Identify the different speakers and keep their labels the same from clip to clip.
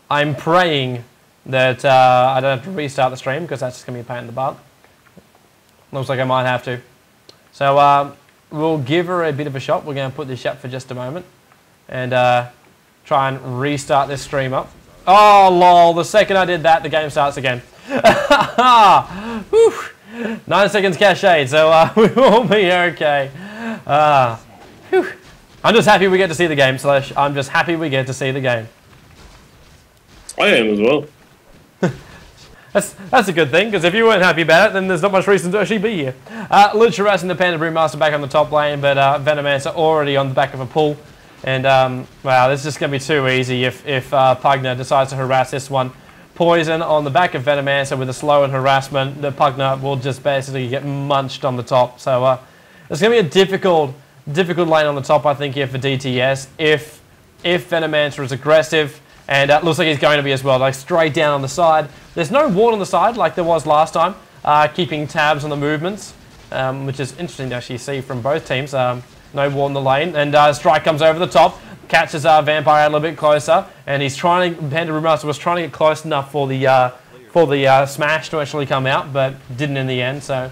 Speaker 1: I'm praying that I don't have to restart the stream because that's just going to be a pain in the butt. Looks like I might have to. So we'll give her a bit of a shot. We're going to put this shut for just a moment and try and restart this stream up. Oh, lol. The second I did that, the game starts again. 9 seconds cached, so we will be okay. I'm just happy we get to see the game, Slesh. I'm just happy we get to see the game.
Speaker 2: I am as well.
Speaker 1: That's a good thing, because if you weren't happy about it, then there's not much reason to actually be here. Lich harassing the Panda Brewmaster back on the top lane, but Venomancer already on the back of a pull. And, wow, this is just going to be too easy if Pugner decides to harass this one. Poison on the back of Venomancer with a slow and harassment. The Pugner will just basically get munched on the top. So, it's going to be a difficult lane on the top, I think, here for DTS. If Venomancer is aggressive, and it looks like he's going to be as well, like straight down on the side. There's no ward on the side like there was last time, keeping tabs on the movements, which is interesting to actually see from both teams. No ward in the lane, and Strike comes over the top, catches Vampire a little bit closer, and he's trying. Panda Brewmaster was trying to get close enough for the smash to actually come out, but didn't in the end. So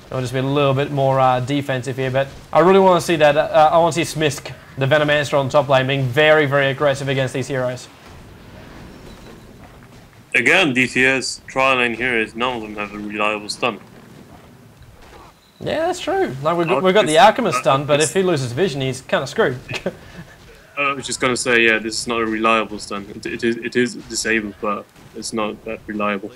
Speaker 1: it'll just be a little bit more defensive here. But I really want to see that. I want to see Smisk, the Venomancer on the top lane, being very, very aggressive against these heroes.
Speaker 2: Again, DTS trial lane heroes, none of them have a reliable stun.
Speaker 1: Yeah, that's true. Like we've got the Alchemist stun, but if he loses vision, he's kind of screwed.
Speaker 2: I was just gonna say, yeah, this is not a reliable stun. It is disabled, but it's not that reliable.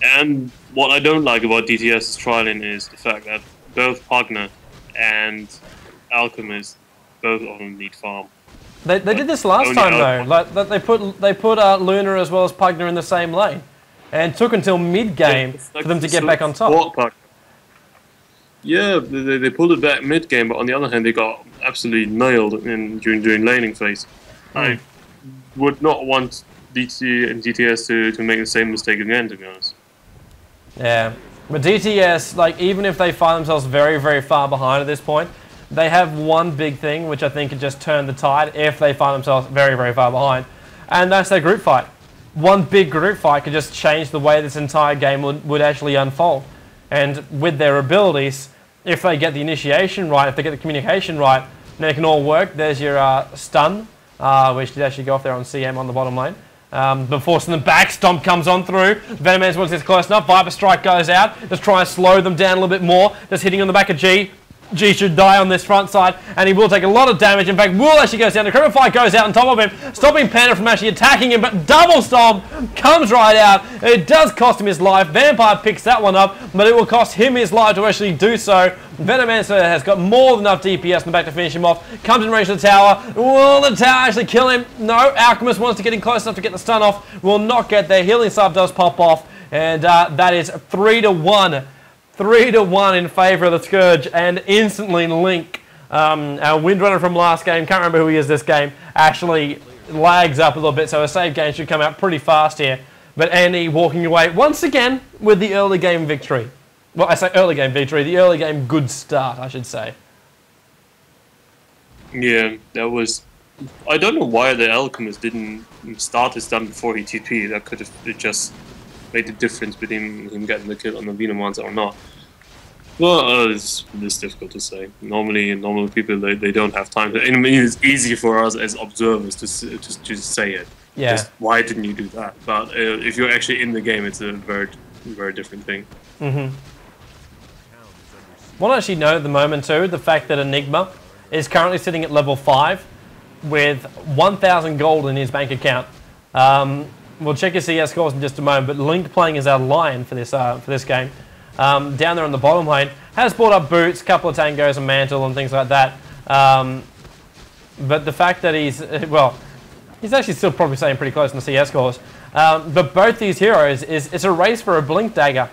Speaker 2: And what I don't like about DTS's trial lane is the fact that both Pugner and Alchemist, both of them need farm.
Speaker 1: They did this last time though. Like they put Luna as well as Pugner in the same lane, and took until mid game for them to get back on top.
Speaker 2: Yeah, they pulled it back mid game, but on the other hand, they got absolutely nailed during laning phase. I would not want DT and DTS to make the same mistake again, to be honest.
Speaker 1: Yeah, but DTS, like even if they find themselves very, very far behind at this point, they have one big thing which I think could just turn the tide if they find themselves very, very far behind, and that's their group fight. One big group fight could just change the way this entire game would actually unfold. And with their abilities, if they get the initiation right, if they get the communication right, then it can all work. There's your stun, which did actually go off there on CM on the bottom lane. But forcing them back, Stomp comes on through. Venomancer once gets close enough, Viper Strike goes out. Just try and slow them down a little bit more. Just hitting on the back of G. G should die on this front side, and he will take a lot of damage. In fact, will actually goes down. The Criminal Fire goes out on top of him, stopping Panda from actually attacking him, but Double Stomp comes right out. It does cost him his life. Vampire picks that one up, but it will cost him his life to actually do so. Venomancer has got more than enough DPS in the back to finish him off. Comes in range to the tower. Will the tower actually kill him? No. Alchemist wants to get in close enough to get the stun off. Will not get there. Healing Sub does pop off, and that is 3-1. 3-1 in favour of the Scourge, and instantly Link, our Windrunner from last game, can't remember who he is this game, actually lags up a little bit, so a save game should come out pretty fast here. But Andy walking away once again with the early game victory. Well, I say early game victory, the early game good start, I should say. Yeah,
Speaker 2: that was... I don't know why the Alchemist didn't start his stun before he TP. That could have just made the difference between him getting the kill on the Venomancer or not. Well, it's difficult to say. Normal people, they don't have time. I mean, it's easy for us as observers to say it.
Speaker 1: Yeah.
Speaker 2: Just, why didn't you do that? But if you're actually in the game, it's a very, very different thing.
Speaker 1: Want to actually note at the moment too, the fact that Enigma is currently sitting at level 5 with 1,000 gold in his bank account. We'll check his CS scores in just a moment, but Link playing as our Lion for this game. Down there on the bottom lane, has brought up boots, a couple of tangos, a mantle and things like that. But the fact that he's, well, he's actually still probably staying pretty close in the CS scores. But both these heroes, it's a race for a blink dagger.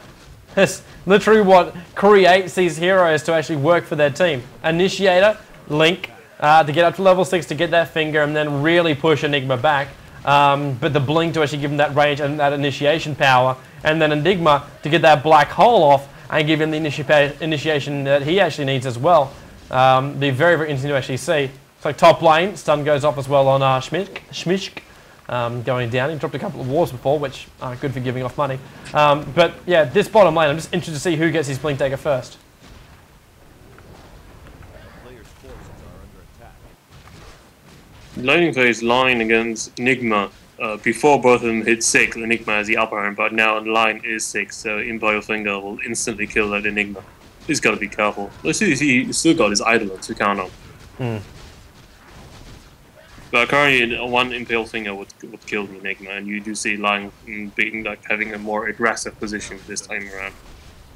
Speaker 1: It's literally what creates these heroes to actually work for their team. Initiator, Link, to get up to level 6 to get that finger and then really push Enigma back. But the blink to actually give him that range and that initiation power, and then Enigma to get that black hole off and give him the initiation that he actually needs as well. Be very, very interesting to actually see. So top lane, stun goes off as well on Schmishk. going down. He dropped a couple of wars before, which are good for giving off money. But yeah, this bottom lane, I'm just interested to see who gets his Blink Dagger first.
Speaker 2: Laning phase line against Enigma. Before both of them hit 6, Enigma has the upper hand, but now the line is 6, so Imperial Finger will instantly kill that Enigma. He's got to be careful. Let's see, he's still got his Idol to count on. But currently, one Impale Finger would kill the Enigma, and you do see Line being like having a more aggressive position this time around.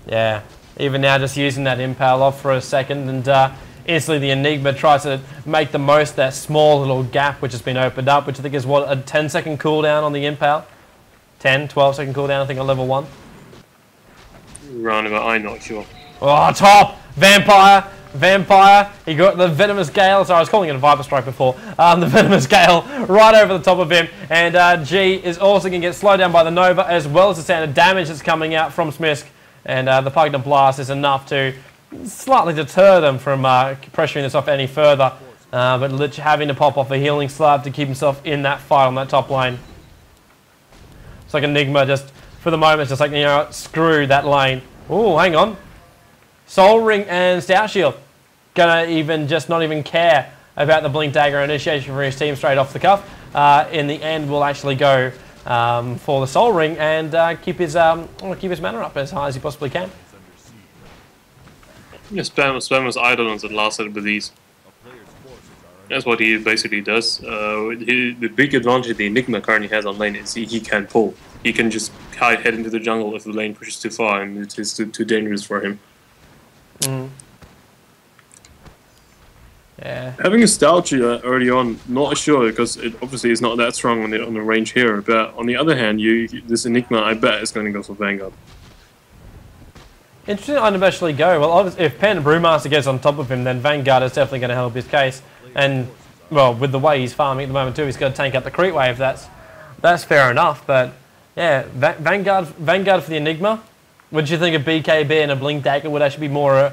Speaker 1: Yeah, even now just using that Impale off for a second, and instantly the Enigma tries to make the most of that small little gap which has been opened up, which I think is what, a 10-second cooldown on the Impale? 10, 12-second cooldown I think on level 1?
Speaker 2: Roundabout, I'm not sure.
Speaker 1: Oh, top! Vampire! He got the Venomous Gale. Sorry, I was calling it a Viper Strike before. The Venomous Gale right over the top of him. And G is also going to get slowed down by the Nova, as well as the standard damage that's coming out from Smisk. And the Pugna Blast is enough to slightly deter them from pressuring this off any further. But Lich having to pop off a healing slab to keep himself in that fight on that top lane. It's like Enigma just, for the moment, just like, you know, screw that lane. Oh, hang on. Soul Ring and Stout Shield. Gonna even just not even care about the Blink Dagger initiation for his team straight off the cuff. In the end, will actually go for the Soul Ring and keep his mana up as high as he possibly can.
Speaker 2: Yeah, spam was Eidolons at last set of these. That's what he basically does. The big advantage the Enigma currently has on lane is he can pull. He can just head into the jungle if the lane pushes too far and it is too dangerous for him.
Speaker 1: Yeah.
Speaker 2: Having a Stout early on, not sure, because it obviously is not that strong on the range here. But on the other hand, this Enigma, I bet, is going to go for Vanguard.
Speaker 1: Interesting I'd eventually go. Well, obviously, if Panda Brewmaster gets on top of him, then Vanguard is definitely going to help his case. And, well, with the way he's farming at the moment too, he's got to tank up the creep wave. That's fair enough. But, yeah, Vanguard for the Enigma. Would you think a BKB and a Blink Dagger would actually be more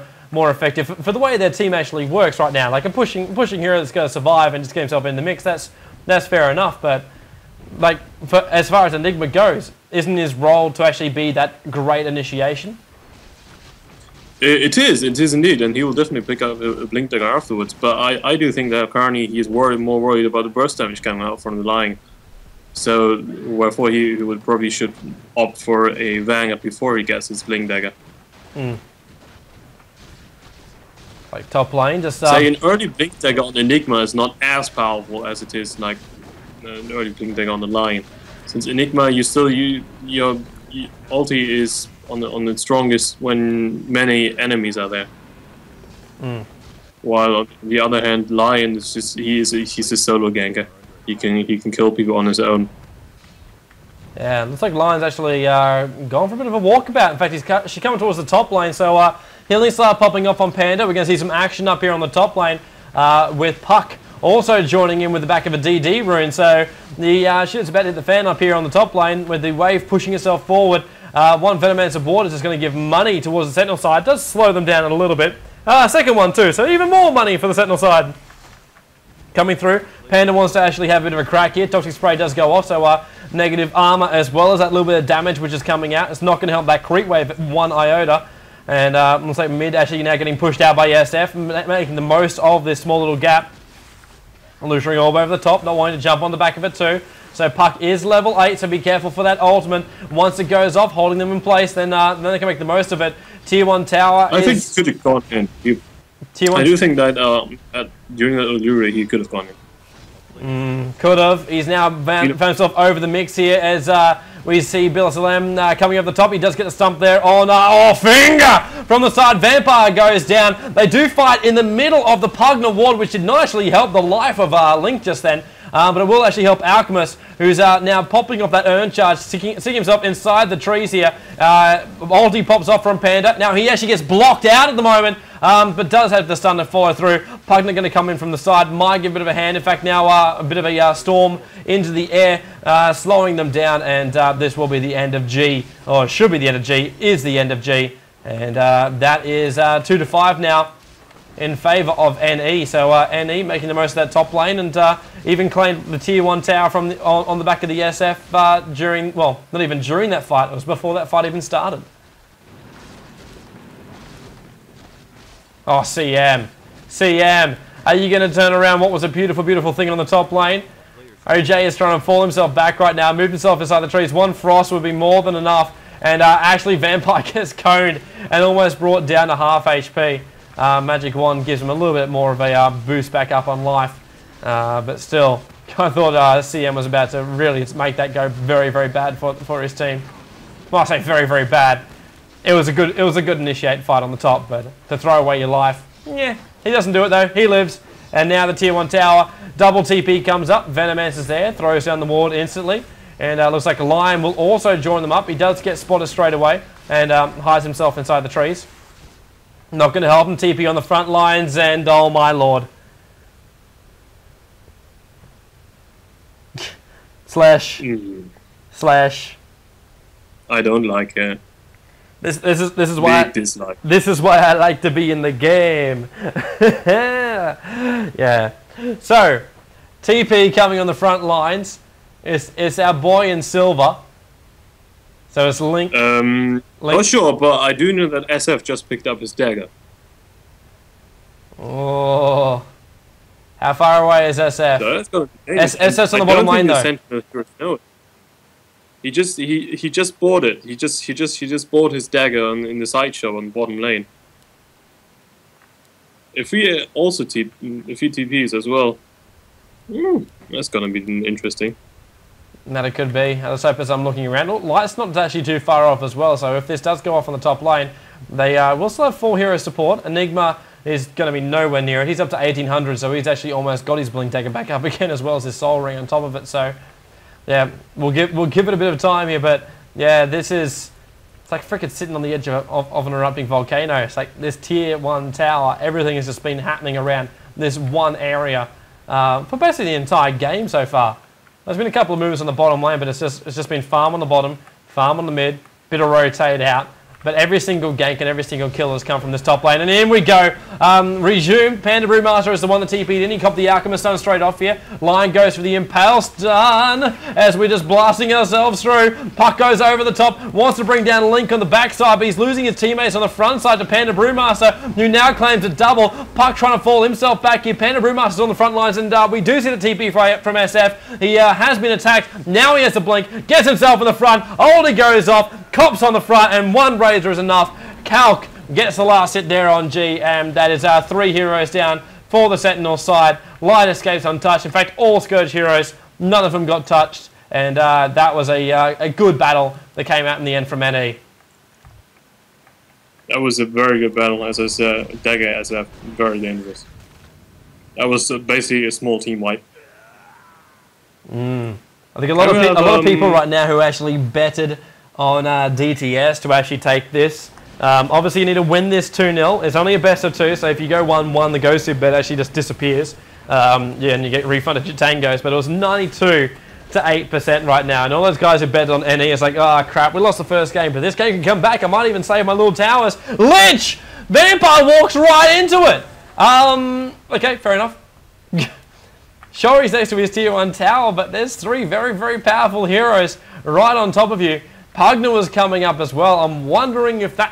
Speaker 1: effective for the way their team actually works right now? Like a pushing hero that's going to survive and just get himself in the mix. That's fair enough. But like as far as Enigma goes, isn't his role to actually be that great initiation?
Speaker 2: It is indeed, and he will definitely pick up a Blink Dagger afterwards. But I do think that currently he's more worried about the burst damage coming out from the line. So, wherefore he should opt for a Vanguard before he gets his Blink Dagger.
Speaker 1: Like top lane, just
Speaker 2: say an early Blink Dagger on Enigma is not as powerful as it is like an early Blink Dagger on the line. Since Enigma, your ulti is on the strongest when many enemies are there. While on the other hand, Lion is just he's a solo ganker. He can kill people on his own.
Speaker 1: Yeah, looks like Lion's actually gone for a bit of a walkabout. In fact, she's coming towards the top lane, so healing start popping up on Panda. We're going to see some action up here on the top lane with Puck also joining in with the back of a DD rune. So the shit's about to hit the fan up here on the top lane with the wave pushing itself forward. One Venomancer board is just going to give money towards the Sentinel side. It does slow them down a little bit. Second one too, so even more money for the Sentinel side. Coming through, Panda wants to actually have a bit of a crack here. Toxic Spray does go off, so negative armor as well as that little bit of damage which is coming out. It's not going to help that creep wave at 1 iota. And looks like mid actually now getting pushed out by SF, making the most of this small little gap. Illusionary Orb over the top, not wanting to jump on the back of it too. So Puck is level 8, so be careful for that ultimate. Once it goes off, holding them in place, then they can make the most of it. Tier 1 tower
Speaker 2: I think he could have gone in. I do think that during that Allure he could have gone in.
Speaker 1: Could have. He's now found himself over the mix here as we see Bill Salem coming up the top. He does get the stump there. Oh no! Oh, finger from the side. Vampire goes down. They do fight in the middle of the Pugna ward, which did not actually help the life of Link just then. But it will actually help Alchemist, who's now popping off that Urn Charge, sticking himself inside the trees here. Ulti pops off from Panda. Now he actually gets blocked out at the moment, but does have the stun to follow through. Pugna going to come in from the side, might give a bit of a hand. In fact, now a bit of a storm into the air, slowing them down, and this will be the end of G, or should be the end of G, is the end of G. And that is 2-5 now. in favour of NE. So NE making the most of that top lane, and even claimed the tier 1 tower from on the back of the SF during, well, not even during that fight, it was before that fight even started. Oh, CM. CM, are you going to turn around what was a beautiful, beautiful thing on the top lane? OJ is trying to fall himself back right now, moved himself inside the trees. One frost would be more than enough. And actually, Vampire gets coned and almost brought down to half HP. Magic Wand gives him a little bit more of a boost back up on life. But still, I thought CM was about to really make that go very, very bad for his team. Well, I say very, very bad. It was a good initiate fight on the top, but to throw away your life, yeah, he doesn't do it though. He lives. And now the tier 1 tower, double TP comes up. Venomance is there, throws down the ward instantly. And looks like Lion will also join them up. He does get spotted straight away and hides himself inside the trees. Not going to help him. TP on the front lines, and oh my lord. Slesh. Slesh.
Speaker 2: I don't like it.
Speaker 1: This is why I like to be in the game. Yeah. So, TP coming on the front lines. It's our boy in silver. So it's Link.
Speaker 2: Not sure, but I do know that SF just picked up his dagger.
Speaker 1: Oh. How far away is SF?
Speaker 2: So that's gonna be
Speaker 1: SF's on the bottom lane though.
Speaker 2: He just bought it. He just bought his dagger in the sideshow on the bottom lane. If he also TPs as well, that's gonna be interesting.
Speaker 1: That it could be. Let's hope as I'm looking around. Light's not actually too far off as well, so if this does go off on the top lane, they will still have full hero support. Enigma is going to be nowhere near it. He's up to 1800, so he's actually almost got his Blink Dagger back up again, as well as his Soul Ring on top of it. So, yeah, we'll give it a bit of time here, but yeah, it's like frickin' sitting on the edge of an erupting volcano. It's like this tier 1 tower, everything has just been happening around this one area for basically the entire game so far. There's been a couple of moves on the bottom lane, but it's just been farm on the bottom, farm on the mid, bit of rotate out. But every single gank and every single kill has come from this top lane. And in we go. Resume. Panda Brewmaster is the one that TP'd in. He copped the Alchemist stun straight off here. Lion goes for the Impale stun as we're just blasting ourselves through. Puck goes over the top. Wants to bring down Link on the backside, but he's losing his teammates on the front side to Panda Brewmaster, who now claims a double. Puck trying to fall himself back here. Panda Brewmaster's on the front lines, and we do see the TP from SF. He has been attacked. Now he has to blink. Gets himself in the front. Ulti goes off. Cops on the front, and one Razor is enough. Calc gets the last hit there on G, and that is 3 heroes down for the Sentinel side. Light escapes untouched. In fact, all Scourge heroes, none of them got touched, and that was a good battle that came out in the end from NE.
Speaker 2: That was a very good battle, as I said. Dagger as very dangerous. That was basically a small team wipe.
Speaker 1: I think a lot of people right now who actually betted on DTS to actually take this. Obviously, you need to win this 2-0. It's only a best of 2, so if you go 1-1, the go-to bet actually just disappears. Yeah, and you get refunded your tangos, but it was 92 to 8% right now. And all those guys who betted on NE, it's like, oh crap, we lost the first game, but this game can come back. I might even save my little towers. Lynch! Vampire walks right into it! Okay, fair enough. Sure, he's next to his tier 1 tower, but there's 3 very, very powerful heroes right on top of you. Pugna was coming up as well. I'm wondering if that